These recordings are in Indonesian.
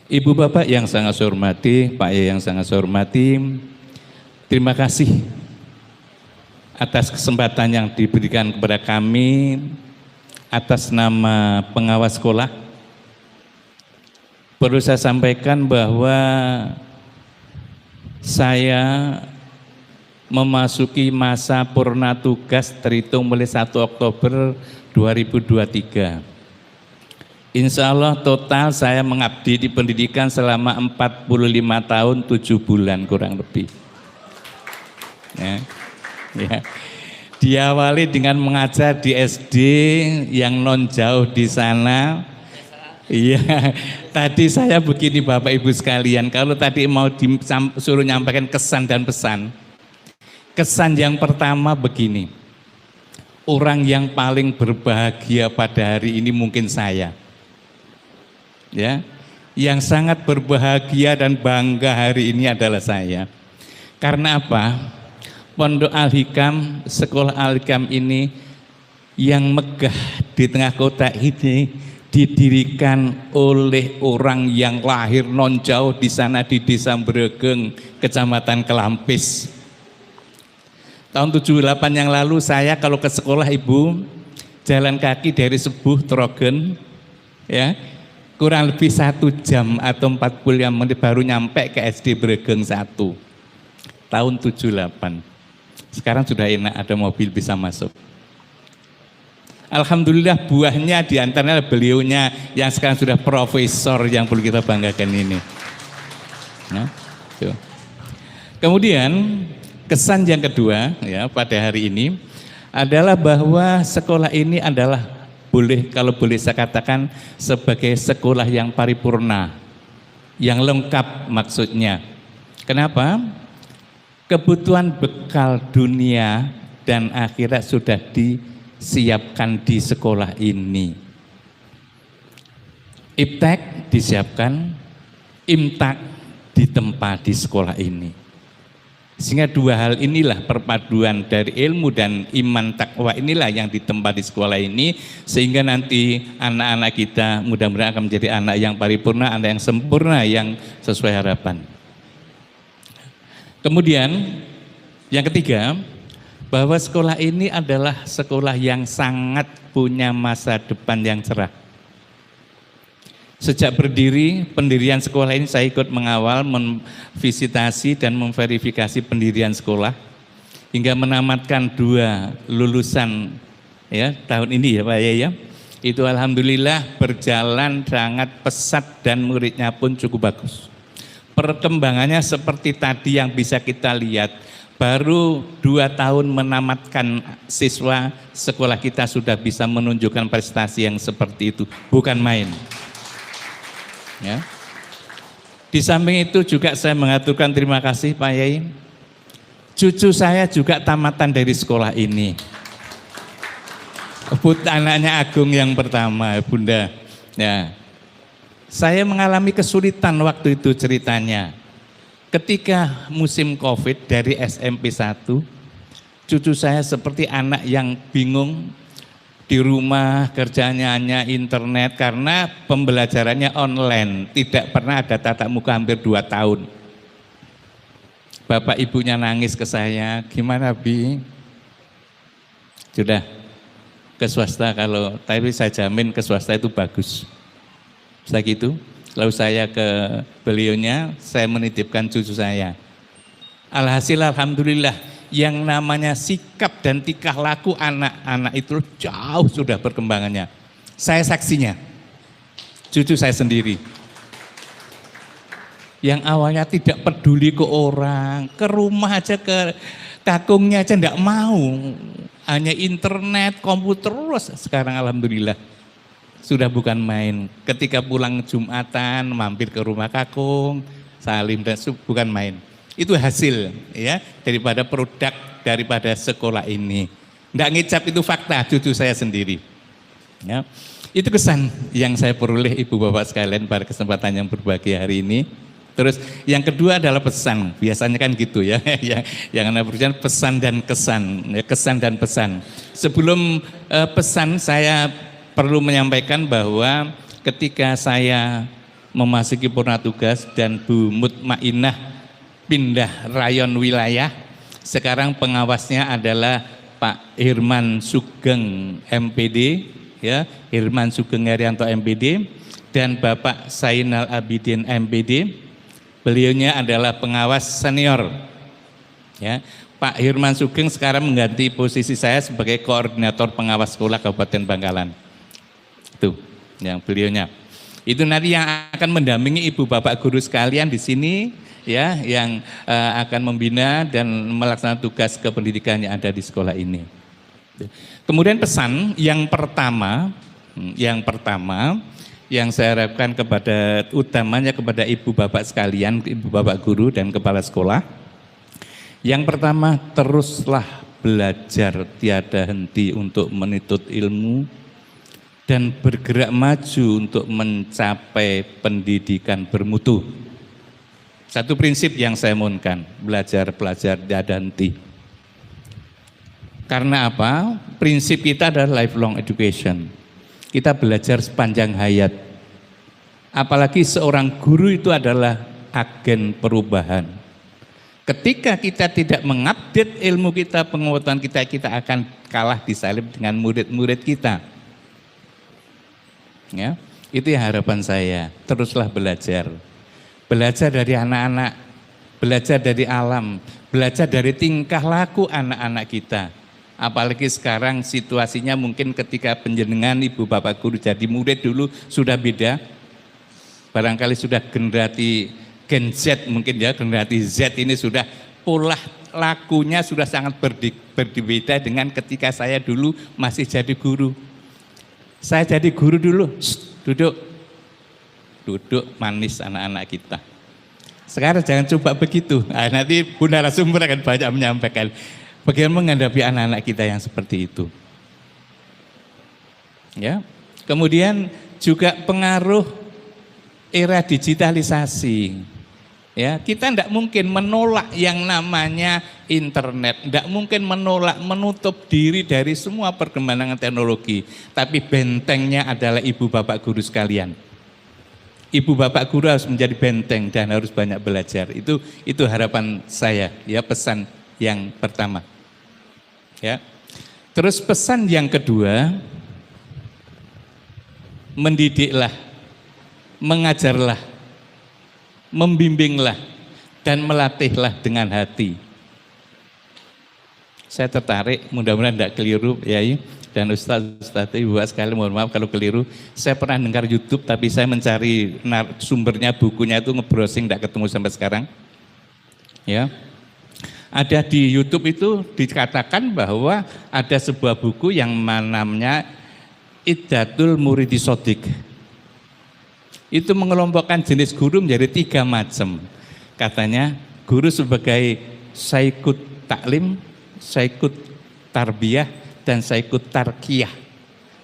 Ibu Bapak yang sangat saya hormati, Pak Yai yang sangat saya hormati, terima kasih atas kesempatan yang diberikan kepada kami atas nama pengawas sekolah. Perlu saya sampaikan bahwa saya memasuki masa purna tugas terhitung mulai 1 Oktober 2023. Insya Allah total saya mengabdi di pendidikan selama 45 tahun 7 bulan kurang lebih. Ya. Diawali dengan mengajar di SD yang non jauh di sana. Iya, tadi saya begini Bapak Ibu sekalian, kalau tadi mau disuruh nyampaikan kesan dan pesan. Kesan yang pertama begini, orang yang paling berbahagia pada hari ini mungkin saya. Ya, yang sangat berbahagia dan bangga hari ini adalah saya. Karena apa? Pondok Al-Hikam, sekolah Al-Hikam ini yang megah di tengah kota ini didirikan oleh orang yang lahir non jauh di sana di Desa Bregeng, Kecamatan Kelampis. Tahun 78 yang lalu saya kalau ke sekolah Ibu jalan kaki dari Sebuh Trogen, ya. Kurang lebih 1 jam atau 45 menit baru nyampe ke SD Bregeng 1 tahun 78. Sekarang sudah enak, ada mobil bisa masuk. Alhamdulillah buahnya diantaranya beliaunya yang sekarang sudah profesor yang perlu kita banggakan ini. Nah, kemudian kesan yang kedua ya pada hari ini adalah bahwa sekolah ini adalah kalau boleh saya katakan sebagai sekolah yang paripurna, yang lengkap maksudnya. Kenapa? Kebutuhan bekal dunia dan akhirat sudah disiapkan di sekolah ini. Iptek disiapkan, imtak ditempa di sekolah ini. Sehingga dua hal inilah perpaduan dari ilmu dan iman takwa inilah yang ditempa di sekolah ini, sehingga nanti anak-anak kita mudah-mudahan akan menjadi anak yang paripurna, anak yang sempurna, yang sesuai harapan. Kemudian yang ketiga, bahwa sekolah ini adalah sekolah yang sangat punya masa depan yang cerah. Sejak berdiri, pendirian sekolah ini saya ikut mengawal, memvisitasi dan memverifikasi pendirian sekolah hingga menamatkan 2 lulusan ya tahun ini ya Pak ya. Itu alhamdulillah berjalan sangat pesat dan muridnya pun cukup bagus. Perkembangannya seperti tadi yang bisa kita lihat, baru 2 tahun menamatkan siswa sekolah kita sudah bisa menunjukkan prestasi yang seperti itu, bukan main. Ya. Di samping itu juga saya mengaturkan terima kasih Pak Yai. Cucu saya juga tamatan dari sekolah ini. Anaknya Agung yang pertama, Bunda. Ya. Saya mengalami kesulitan waktu itu ceritanya. Ketika musim Covid dari SMP 1, cucu saya seperti anak yang bingung. Di rumah kerjanya hanya internet karena pembelajarannya online, tidak pernah ada tatap muka hampir 2 tahun. Bapak ibunya nangis ke saya, gimana Bi? Sudah ke swasta kalau, tapi saya jamin ke swasta itu bagus. Saya gitu, lalu saya ke beliaunya, saya menitipkan cucu saya. Alhasil alhamdulillah, yang namanya sikap dan tingkah laku anak-anak itu jauh sudah perkembangannya. Saya saksinya, cucu saya sendiri. Yang awalnya tidak peduli ke orang, ke rumah aja, ke kakungnya aja enggak mau. Hanya internet, komputer terus. Sekarang alhamdulillah sudah bukan main. Ketika pulang Jumatan, mampir ke rumah kakung, salim dan bukan main. Itu hasil ya daripada produk daripada sekolah ini. Nggak ngicap, itu fakta cucu saya sendiri. Ya, itu kesan yang saya peroleh Ibu Bapak sekalian pada kesempatan yang berbahagia hari ini. Terus yang kedua adalah pesan. Biasanya kan gitu ya, yang anak berusaha pesan dan kesan, ya, kesan dan pesan. Sebelum pesan saya perlu menyampaikan bahwa ketika saya memasuki purna tugas dan Bu Mutmainah pindah rayon wilayah. Sekarang pengawasnya adalah Pak Hirman Sugeng MPD, ya, Hirman Sugeng Herianto MPD, dan Bapak Zainal Abidin MPD. Beliaunya adalah pengawas senior. Ya, Pak Hirman Sugeng sekarang mengganti posisi saya sebagai koordinator pengawas sekolah Kabupaten Bangkalan. Itu yang beliaunya. Itu nanti yang akan mendampingi ibu bapak guru sekalian di sini, ya, yang akan membina dan melaksanakan tugas kependidikan yang ada di sekolah ini. Kemudian pesan yang pertama yang saya harapkan utamanya kepada ibu bapak sekalian, ibu bapak guru dan kepala sekolah. Yang pertama, teruslah belajar tiada henti untuk menuntut ilmu dan bergerak maju untuk mencapai pendidikan bermutu. Satu prinsip yang saya mohonkan, belajar tiada henti. Karena apa? Prinsip kita adalah lifelong education. Kita belajar sepanjang hayat. Apalagi seorang guru itu adalah agen perubahan. Ketika kita tidak mengupdate ilmu kita, pengetahuan kita, kita akan kalah disalib dengan murid-murid kita. Ya, itu yang harapan saya. Teruslah belajar. Belajar dari anak-anak, belajar dari alam, belajar dari tingkah laku anak-anak kita. Apalagi sekarang situasinya mungkin ketika penjenengan ibu bapak guru jadi murid dulu sudah beda. Barangkali sudah generasi Gen Z mungkin ya, generasi Z ini sudah pola lakunya sudah sangat berbeda dengan ketika saya dulu masih jadi guru. Saya jadi guru dulu, duduk manis anak-anak kita. Sekarang jangan coba begitu. Nah, nanti Bu narasumber akan banyak menyampaikan bagaimana menghadapi anak-anak kita yang seperti itu. Ya. Kemudian juga pengaruh era digitalisasi. Ya, kita tidak mungkin menolak yang namanya internet, tidak mungkin menolak, menutup diri dari semua perkembangan teknologi. Tapi bentengnya adalah ibu bapak guru sekalian. Ibu bapak guru harus menjadi benteng dan harus banyak belajar. Itu harapan saya, ya, pesan yang pertama. Ya. Terus pesan yang kedua, mendidiklah, mengajarlah, membimbinglah, dan melatihlah dengan hati. Saya tertarik, mudah-mudahan tidak keliru, Yai dan Ustaz Ibu sekali, mohon maaf kalau keliru. Saya pernah dengar YouTube, tapi saya mencari sumbernya, bukunya itu nge-browsing, tidak ketemu sampai sekarang. Ya, ada di YouTube itu dikatakan bahwa ada sebuah buku yang namanya Iddatul Muridi Sodik. Itu mengelompokkan jenis guru menjadi 3 macam. Katanya guru sebagai saikut taklim, saikut tarbiyah, dan saikut tarkiyah.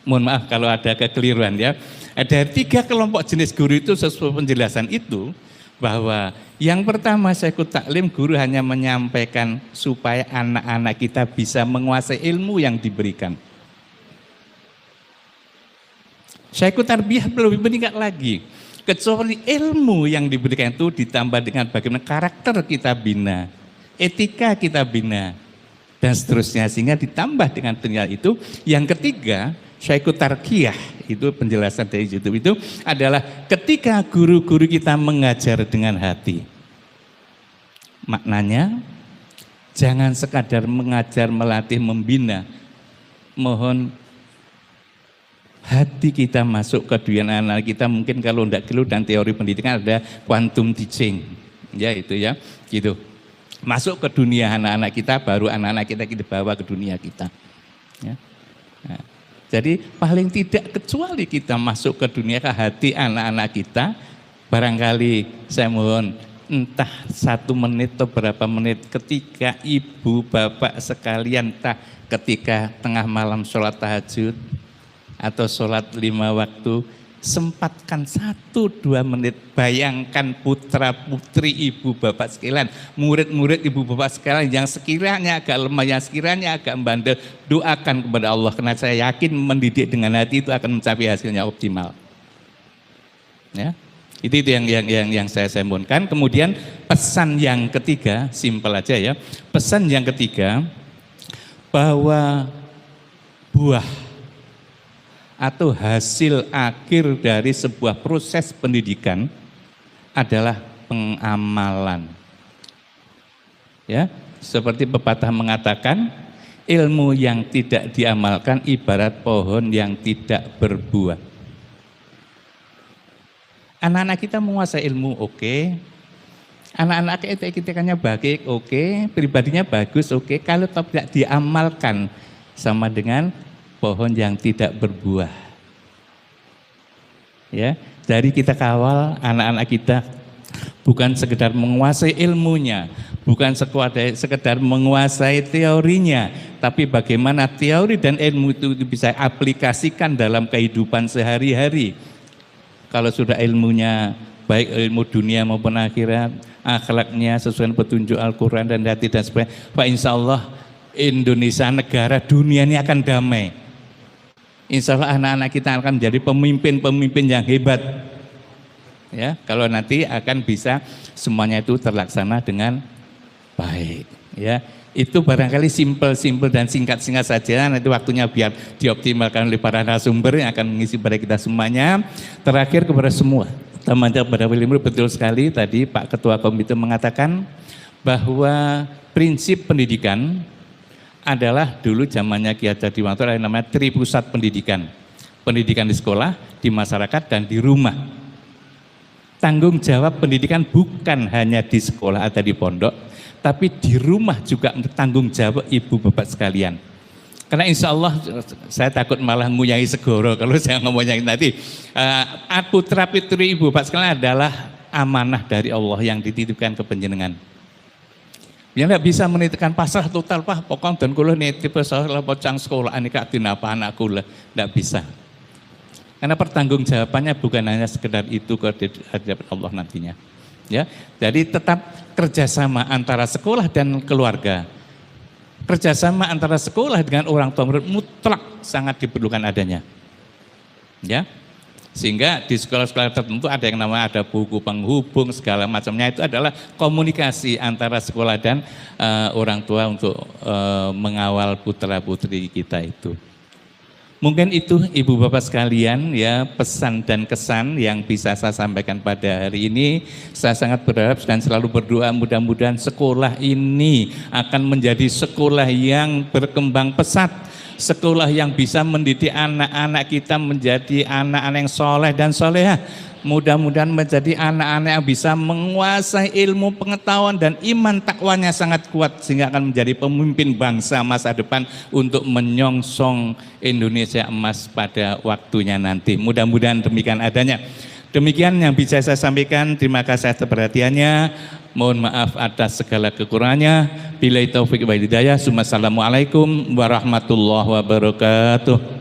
Mohon maaf kalau ada kekeliruan ya. Ada 3 kelompok jenis guru itu sesuai penjelasan itu, bahwa yang pertama saikut taklim, guru hanya menyampaikan supaya anak-anak kita bisa menguasai ilmu yang diberikan. Saikut tarbiyah lebih meningkat lagi. Kecuali ilmu yang diberikan itu ditambah dengan bagaimana karakter kita bina, etika kita bina, dan seterusnya, sehingga ditambah dengan tinggal itu. Yang ketiga, saikut tarkiyah, itu penjelasan dari YouTube itu adalah ketika guru-guru kita mengajar dengan hati. Maknanya jangan sekadar mengajar, melatih, membina. Mohon hati kita masuk ke dunia anak kita. Mungkin kalau tidak keliru dan teori pendidikan ada quantum teaching, ya itu ya, gitu. Masuk ke dunia anak-anak kita, baru anak-anak kita bawa ke dunia kita. Ya. Nah, jadi paling tidak kecuali kita masuk ke dunia, ke hati anak-anak kita, barangkali saya mohon entah 1 menit atau berapa menit ketika ibu bapak sekalian, entah ketika tengah malam sholat tahajud atau sholat 5 waktu, sempatkan 1-2 menit, bayangkan putra putri ibu bapak sekalian, murid-murid ibu bapak sekalian yang sekiranya agak lemah, yang sekiranya agak bandel, doakan kepada Allah, karena saya yakin mendidik dengan hati itu akan mencapai hasilnya optimal. Ya. Itu yang saya sambungkan. Kemudian pesan yang ketiga, simpel aja ya. Pesan yang ketiga, bahwa buah atau hasil akhir dari sebuah proses pendidikan adalah pengamalan. Ya, seperti pepatah mengatakan, ilmu yang tidak diamalkan ibarat pohon yang tidak berbuah. Anak-anak kita menguasai ilmu, oke. Anak-anak kita baik, oke. Pribadinya bagus, oke. Kalau tidak diamalkan, sama dengan pohon yang tidak berbuah. Ya, dari kita kawal anak-anak kita bukan sekedar menguasai ilmunya, bukan sekedar menguasai teorinya, tapi bagaimana teori dan ilmu itu bisa aplikasikan dalam kehidupan sehari-hari. Kalau sudah ilmunya, baik ilmu dunia maupun akhirat, akhlaknya sesuai petunjuk Al-Quran dan hati dan sebagainya, Pak, insya Allah Indonesia, negara dunia ini akan damai. Insya Allah anak-anak kita akan menjadi pemimpin-pemimpin yang hebat. Ya, kalau nanti akan bisa semuanya itu terlaksana dengan baik. Ya, itu barangkali simpel dan singkat-singkat saja. Nanti waktunya biar dioptimalkan oleh para narasumber yang akan mengisi pada kita semuanya. Terakhir kepada semua teman-teman pada ilmu, betul sekali tadi Pak Ketua Komite mengatakan bahwa prinsip pendidikan adalah dulu zamannya Ki Hajar Dewantara yang namanya tripusat pendidikan. Pendidikan di sekolah, di masyarakat, dan di rumah. Tanggung jawab pendidikan bukan hanya di sekolah atau di pondok, tapi di rumah juga tanggung jawab ibu bapak sekalian. Karena insya Allah saya takut malah ngunyai segoro kalau saya ngomongnya nanti. Putra putri ibu bapak sekalian adalah amanah dari Allah yang dititipkan ke panjenengan. Ya nggak bisa menitipkan pasrah total, Pak, pokoknya dan kulo nitip soal pocang sekolah ini kak dinapa anak kulo, nggak bisa. Karena pertanggungjawabannya bukan hanya sekedar itu ke hadapan Allah nantinya. Ya, jadi tetap kerjasama antara sekolah dan keluarga. Kerjasama antara sekolah dengan orang tua murid mutlak sangat diperlukan adanya. Ya. Sehingga di sekolah-sekolah tertentu ada yang namanya ada buku penghubung segala macamnya, itu adalah komunikasi antara sekolah dan orang tua untuk mengawal putra putri kita itu. Mungkin itu ibu bapak sekalian ya pesan dan kesan yang bisa saya sampaikan pada hari ini. Saya sangat berharap dan selalu berdoa mudah-mudahan sekolah ini akan menjadi sekolah yang berkembang pesat. Sekolah yang bisa mendidik anak-anak kita menjadi anak-anak yang soleh dan solehah. Mudah-mudahan menjadi anak-anak yang bisa menguasai ilmu pengetahuan dan iman takwanya sangat kuat sehingga akan menjadi pemimpin bangsa masa depan untuk menyongsong Indonesia emas pada waktunya nanti. Mudah-mudahan demikian adanya. Demikian yang bisa saya sampaikan. Terima kasih atas perhatiannya. Mohon maaf atas segala kekurangannya. Billahi taufik wal hidayah. Assalamualaikum warahmatullahi wabarakatuh.